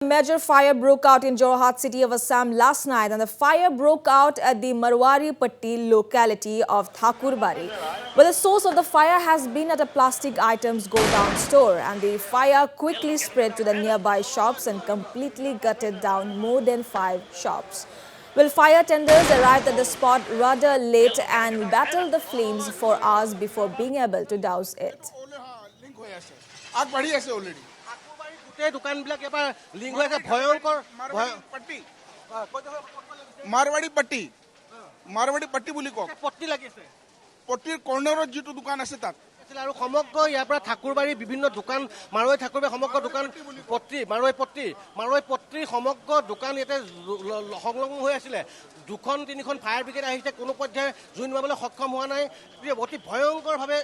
major fire broke out in Jorhat city of Assam last night, and the fire broke out at the Marwari Patti locality of Thakurbari. But the source of the fire has been at a plastic items godown store, and the fire quickly spread to the nearby shops and completely gutted down more than 5 shops. Well, fire tenders arrived at the spot rather late and battled the flames for hours before being able to douse it. Marwari Patti বুলি কক পট্টি লাগিছে পট্টিৰ কৰ্ণৰত যেটো দোকান আছে তাত আৰু সমগ্ৰ ইয়াৰ পৰা ঠাকুৰবাৰী বিভিন্ন দোকান মাৰৱাৰী ঠাকুৰবাৰী সমগ্ৰ দোকান পট্টি মাৰৱাৰী পট্টি সমগ্ৰ দোকান ইয়াতে সংলগ্ন হৈ আছিল দুখন তিনিখন ফায়াৰ ব্ৰিগেড আহিছে কোনো পৰ্যায়ে জুই নিভাবলৈ সক্ষম হোৱা নাই অতি ভয়ংকৰভাৱে